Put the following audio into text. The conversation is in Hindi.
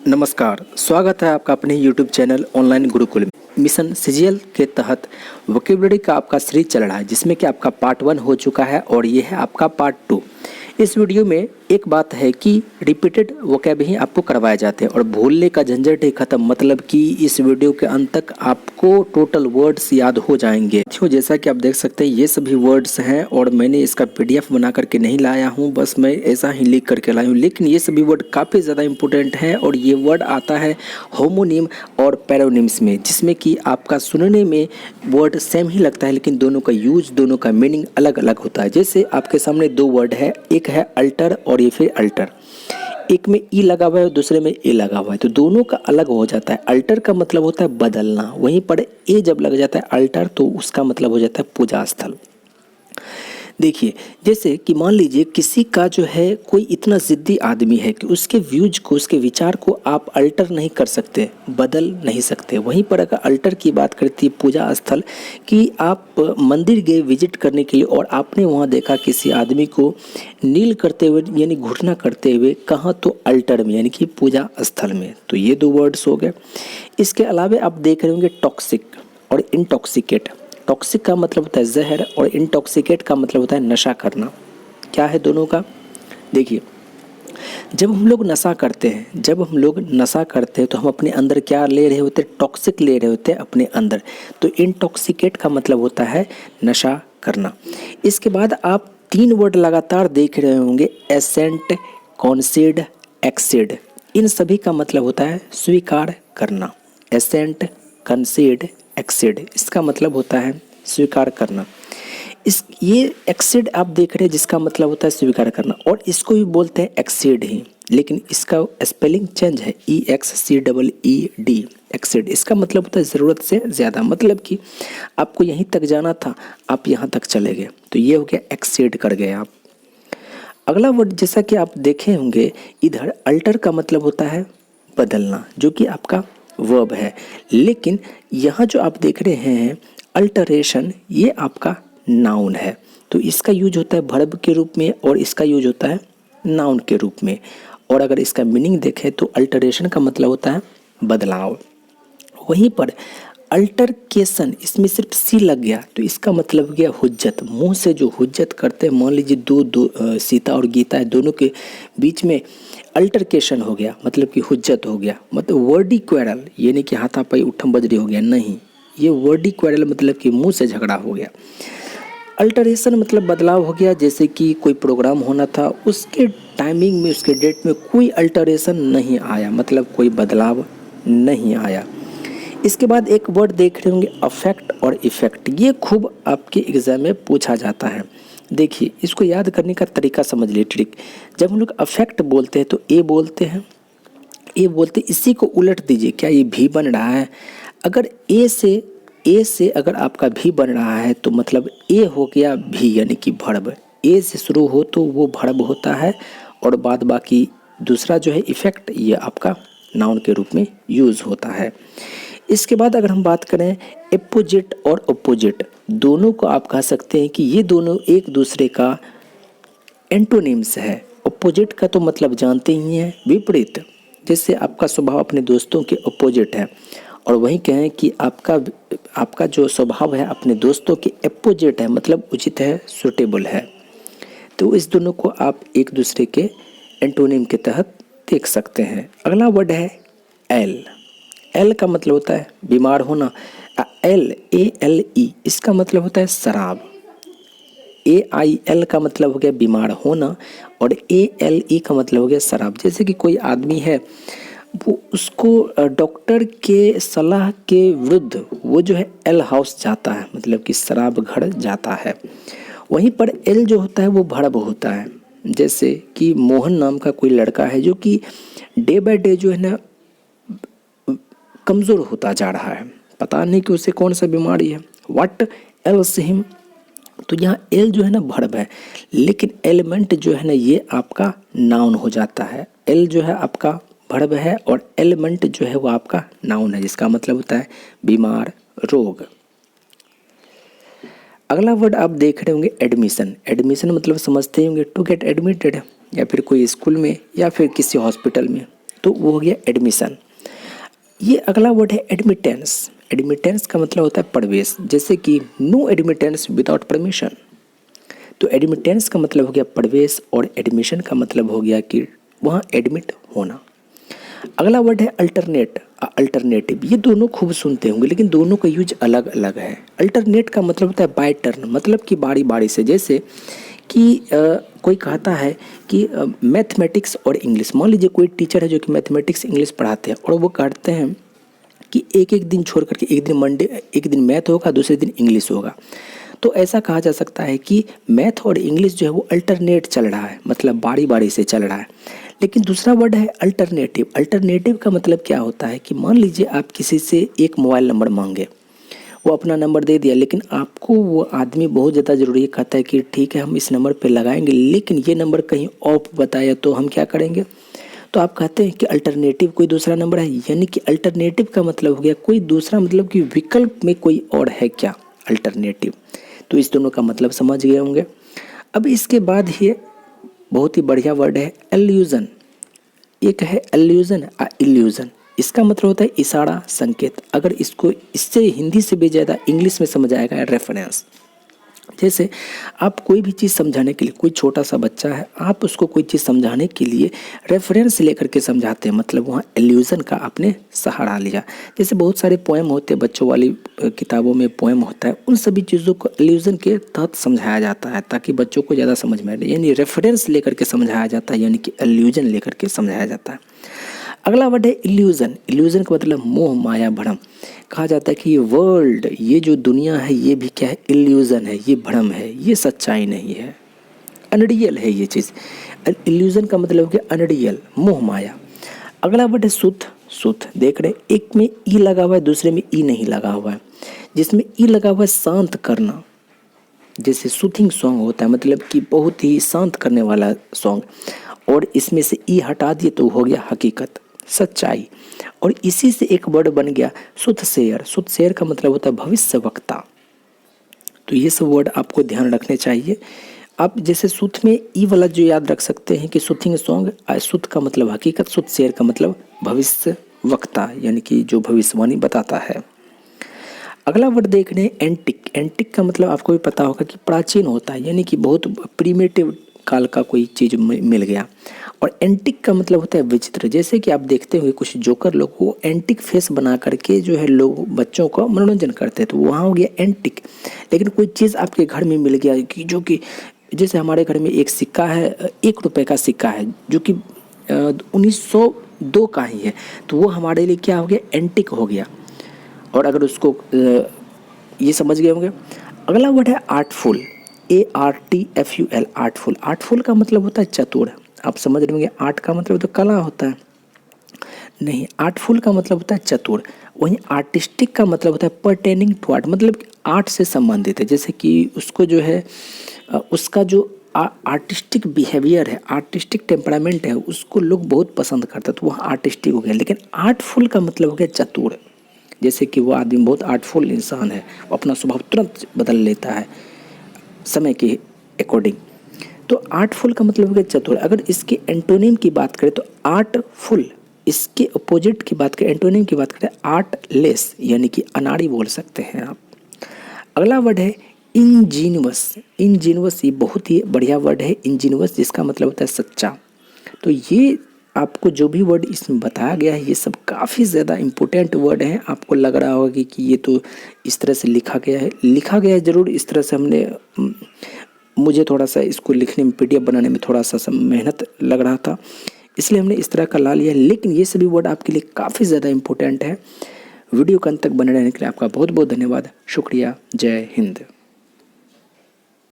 नमस्कार, स्वागत है आपका अपने YouTube चैनल ऑनलाइन गुरुकुल में। मिशन सीजीएल के तहत वोकेबलरी का आपका सीरीज चल रहा है, जिसमें कि आपका पार्ट 1 हो चुका है और ये है आपका पार्ट 2। इस वीडियो में एक बात है कि रिपीटेड वोकैब ही आपको करवाए जाते हैं और भूलने का झंझट ही खत्म। मतलब कि इस वीडियो के अंत तक आपको टोटल वर्ड्स याद हो जाएंगे। जैसा कि आप देख सकते हैं ये सभी वर्ड्स हैं और मैंने इसका पीडीएफ बना करके नहीं लाया हूँ, बस मैं ऐसा ही लिख करके लाया हूँ। लेकिन ये सभी वर्ड काफ़ी ज़्यादा इंपॉर्टेंट है और ये वर्ड आता है होमोनिम और पैरोनिम्स में, जिसमें कि आपका सुनने में वर्ड सेम ही लगता है लेकिन दोनों का यूज, दोनों का मीनिंग अलग अलग होता है। जैसे आपके सामने दो वर्ड है, एक है अल्टर और ये फिर अल्टर। एक में ई लगा हुआ है और दूसरे में ए लगा हुआ है, तो दोनों का अलग हो जाता है। अल्टर का मतलब होता है बदलना, वहीं पर ए जब लग जाता है अल्टर तो उसका मतलब हो जाता है पूजा स्थल। देखिए, जैसे कि मान लीजिए किसी का जो है कोई इतना ज़िद्दी आदमी है कि उसके व्यूज को, उसके विचार को आप अल्टर नहीं कर सकते, बदल नहीं सकते। वहीं पर अगर अल्टर की बात करती है पूजा स्थल कि आप मंदिर गए विजिट करने के लिए और आपने वहाँ देखा किसी आदमी को नील करते हुए यानी घुटना करते हुए, कहाँ तो अल्टर में यानी कि पूजा स्थल में। तो ये दो वर्ड्स हो गए। इसके अलावा आप देख रहे होंगे टॉक्सिक और इंटॉक्सिकेट। टॉक्सिक का मतलब होता है जहर और इंटॉक्सिकेट का मतलब होता है नशा करना। क्या है दोनों का? देखिए, जब हम लोग नशा करते हैं तो हम अपने अंदर क्या ले रहे होते हैं? टॉक्सिक ले रहे होते हैं अपने अंदर। तो इंटॉक्सिकेट का मतलब होता है नशा करना। इसके बाद आप 3 वर्ड लगातार देख रहे होंगे, एसेंट, कॉन्सीड, एक्सीड। इन सभी का मतलब होता है स्वीकार करना। एसेंट, कंसीड, एक्सीड, इसका मतलब होता है स्वीकार करना। ये एक्सीड आप देख रहे हैं जिसका मतलब होता है स्वीकार करना, और इसको भी बोलते हैं एक्सीड ही, लेकिन इसका स्पेलिंग चेंज है, EXCEED, एक्सीड। इसका मतलब होता है ज़रूरत से ज़्यादा, मतलब कि आपको यहीं तक जाना था, आप यहाँ तक चले गए, तो ये हो गया एक्सीड कर गए आप। अगला वर्ड जैसा कि आप देखे होंगे इधर, अल्टर का मतलब होता है बदलना, जो कि आपका वर्ब है। लेकिन यहाँ जो आप देख रहे हैं अल्टरेशन, ये आपका नाउन है। तो इसका यूज होता है वर्ब के रूप में और इसका यूज होता है नाउन के रूप में। और अगर इसका मीनिंग देखें तो अल्टरेशन का मतलब होता है बदलाव। वहीं पर अल्टरकेशन, इसमें सिर्फ सी लग गया तो इसका मतलब हो गया हुज्जत। मुंह से जो हुज्जत करते हैं, मान लीजिए दो सीता और गीता है, दोनों के बीच में अल्टरकेशन हो गया, मतलब कि हुज्जत हो गया। मतलब वर्डी क्वेरल, ये नहीं कि हाथापाई उठम बजरी हो गया, नहीं, ये वर्डी क्वेरल मतलब कि मुंह से झगड़ा हो गया। अल्टरेशन मतलब बदलाव हो गया, जैसे कि कोई प्रोग्राम होना था, उसके टाइमिंग में, उसके डेट में कोई अल्टरेशन नहीं आया, मतलब कोई बदलाव नहीं आया। इसके बाद एक वर्ड देख रहे होंगे अफेक्ट और इफेक्ट। ये खूब आपके एग्जाम में पूछा जाता है। देखिए, इसको याद करने का तरीका समझ लिए, ट्रिक। जब हम लोग अफेक्ट बोलते हैं तो ए बोलते हैं, इसी को उलट दीजिए, क्या ये भी बन रहा है? अगर ए से अगर आपका भी बन रहा है तो मतलब ए हो गया भी, यानी कि भर्ब। ए से शुरू हो तो वो भर्ब होता है, और बाद बाकी दूसरा जो है इफेक्ट, ये आपका नाउन के रूप में यूज होता है। इसके बाद अगर हम बात करें अपोजिट और अपोजिट, दोनों को आप कह सकते हैं कि ये दोनों एक दूसरे का एंटोनिम्स है। अपोजिट का तो मतलब जानते ही हैं, विपरीत। जैसे आपका स्वभाव अपने दोस्तों के अपोजिट है, और वहीं कहें कि आपका जो स्वभाव है अपने दोस्तों के अपोजिट है, मतलब उचित है, सुटेबल है। तो इस दोनों को आप एक दूसरे के एंटोनिम के तहत देख सकते हैं। अगला वर्ड है एल। एल का मतलब होता है बीमार होना। ALE, इसका मतलब होता है शराब। AIL का मतलब हो गया बीमार होना, और ALE का मतलब हो गया शराब। जैसे कि कोई आदमी है, वो उसको डॉक्टर के सलाह के विरुद्ध वो जो है एल हाउस जाता है, मतलब कि शराब घर जाता है। वहीं पर एल जो होता है वो भड़ब होता है। जैसे कि मोहन नाम का कोई लड़का है जो कि डे बाय डे जो है ना कमज़ोर होता जा रहा है, पता नहीं कि उसे कौन सा बीमारी है। व्हाट एल्स हिम, तो यहाँ एल जो है ना भर्ब है, लेकिन एलिमेंट जो है ना ये आपका नाउन हो जाता है। एल जो है आपका भर्ब है और एलिमेंट जो है वो आपका नाउन है, जिसका मतलब होता है बीमार, रोग। अगला वर्ड आप देख रहे होंगे एडमिशन। एडमिशन मतलब समझते होंगे टू गेट एडमिटेड, या फिर कोई स्कूल में या फिर किसी हॉस्पिटल में। तो वो हो गया एडमिशन। ये अगला वर्ड है एडमिटेंस। एडमिटेंस का मतलब होता है प्रवेश, जैसे कि नो एडमिटेंस विदाउट परमिशन। तो एडमिटेंस का मतलब हो गया प्रवेश और एडमिशन का मतलब हो गया कि वहाँ एडमिट होना। अगला वर्ड है अल्टरनेट, अल्टरनेटिव। ये दोनों खूब सुनते होंगे लेकिन दोनों का यूज अलग अलग है। अल्टरनेट का मतलब होता है बाय टर्न, मतलब कि बारी बारी से, जैसे कि कोई कहता है कि मैथमेटिक्स और इंग्लिश, मान लीजिए कोई टीचर है जो कि मैथमेटिक्स इंग्लिश पढ़ाते हैं और वो कहते हैं कि एक एक दिन छोड़ करके एक दिन मंडे, एक दिन मैथ होगा, दूसरे दिन इंग्लिश होगा। तो ऐसा कहा जा सकता है कि मैथ और इंग्लिश जो है वो अल्टरनेट चल रहा है, मतलब बारी बारी से चल रहा है। लेकिन दूसरा वर्ड है अल्टरनेटिव। अल्टरनेटिव का मतलब क्या होता है कि मान लीजिए आप किसी से एक मोबाइल नंबर मांगे, वो अपना नंबर दे दिया, लेकिन आपको वो आदमी बहुत ज़्यादा ज़रूरी है, कहता है कि ठीक है हम इस नंबर पे लगाएंगे, लेकिन ये नंबर कहीं ऑफ बताया तो हम क्या करेंगे? तो आप कहते हैं कि अल्टरनेटिव कोई दूसरा नंबर है, यानी कि अल्टरनेटिव का मतलब हो गया कोई दूसरा, मतलब कि विकल्प में कोई और है क्या, अल्टरनेटिव। तो इस दोनों का मतलब समझ गए होंगे। अब इसके बाद ही बहुत ही बढ़िया वर्ड है एल्यूजन। एक है एल्यूजन और इल्यूजन। इसका मतलब होता है इशारा, संकेत। अगर इसको इससे हिंदी से भी ज़्यादा इंग्लिश में समझ आएगा रेफरेंस। जैसे आप कोई भी चीज़ समझाने के लिए, कोई छोटा सा बच्चा है, आप उसको कोई चीज़ समझाने के लिए रेफरेंस लेकर के समझाते हैं, मतलब वहाँ एल्यूजन का आपने सहारा लिया। जैसे बहुत सारे पोएम होते हैं, बच्चों वाली किताबों में पोएम होता है, उन सभी चीज़ों को एल्यूजन के तहत समझाया जाता है ताकि बच्चों को ज़्यादा समझ में आए, यानी रेफरेंस लेकर के समझाया जाता है, यानी कि एल्यूजन लेकर के समझाया जाता है। अगला वर्ड है इल्यूजन। इल्यूजन का मतलब मोह माया भ्रम। कहा जाता है कि ये वर्ल्ड, ये जो दुनिया है, ये भी क्या है, इल्यूजन है, ये भ्रम है, ये सच्चाई नहीं है, अनरियल है ये चीज़। इल्यूजन का मतलब हो गया अनरियल, मोह माया। अगला वर्ड है सुध। सुध देख रहे, एक में ई लगा हुआ है, दूसरे में ई नहीं लगा हुआ है। जिसमें ई लगा हुआ है शांत करना, जैसे सूथिंग सॉन्ग होता है, मतलब कि बहुत ही शांत करने वाला सॉन्ग, और इसमें से ई हटा दिए तो हो गया हकीकत, सच्चाई। और इसी से एक वर्ड बन गया सुथसेयर। सुथसेयर का मतलब होता है भविष्य वक्ता। तो ये सब वर्ड आपको ध्यान रखने चाहिए। आप जैसे सुथ में ई वाला जो याद रख सकते हैं कि सूथिंग सॉन्ग, सुथ का मतलब हकीकत, सुथसेयर का मतलब भविष्य वक्ता, यानी कि जो भविष्यवाणी बताता है। अगला वर्ड देख रहे हैं एंटिक। एंटिक का मतलब आपको भी पता होगा कि प्राचीन होता है, यानी कि बहुत प्रीमेटिव काल का कोई चीज़ मिल गया। और एंटिक का मतलब होता है विचित्र। जैसे कि आप देखते हुए कुछ जोकर लोग वो एंटिक फेस बना करके जो है लोग बच्चों का मनोरंजन करते हैं, तो वहाँ हो गया एंटिक। लेकिन कोई चीज़ आपके घर में मिल गया कि जो कि, जैसे हमारे घर में एक सिक्का है, 1 रुपये का सिक्का है, जो कि 1902 का ही है, तो वो हमारे लिए क्या हो गया, एंटिक हो गया। और अगर उसको ये समझ गए होंगे। अगला वर्ड है आर्टफुल। ARTFUL, artful. आर्टफुल का मतलब होता है चतुर। आप समझ रहे होंगे, आर्ट का मतलब तो कला होता है, नहीं, आर्टफुल का मतलब होता है चतुर। वहीं आर्टिस्टिक का मतलब होता है पर्टेनिंग टू आर्ट, मतलब आर्ट से संबंधित है। जैसे कि उसको जो है उसका जो आर्टिस्टिक बिहेवियर है, आर्टिस्टिक टेम्परामेंट है, उसको लोग बहुत पसंद करते हैं, तो वह आर्टिस्टिक हो गया। लेकिन आर्टफुल का मतलब हो गया चतुर। जैसे कि वो आदमी बहुत आर्टफुल इंसान है, वो अपना स्वभाव तुरंत बदल लेता है समय के अकॉर्डिंग। तो आर्टफुल का मतलब हो गया चतुर। अगर इसके एंटोनिम की बात करें तो आर्टफुल, इसके अपोजिट की बात करें, एंटोनिम की बात करें, आर्टलेस, यानी कि अनाड़ी बोल सकते हैं आप। अगला वर्ड है इंजीनियस। इंजीनियस ये बहुत ही बढ़िया वर्ड है, इंजीनियस, जिसका मतलब होता है सच्चा। तो ये आपको जो भी वर्ड इसमें बताया गया है, ये सब काफ़ी ज़्यादा इम्पोर्टेंट वर्ड हैं। आपको लग रहा होगा कि ये तो इस तरह से लिखा गया है, लिखा गया है ज़रूर इस तरह से। मुझे थोड़ा सा इसको लिखने में, PDF बनाने में थोड़ा सा मेहनत लग रहा था, इसलिए हमने इस तरह का ला लिया। लेकिन ये सभी वर्ड आपके लिए काफ़ी ज़्यादा इम्पोर्टेंट है। वीडियो के अंत तक बने रहने के लिए आपका बहुत बहुत धन्यवाद, शुक्रिया, जय हिंद।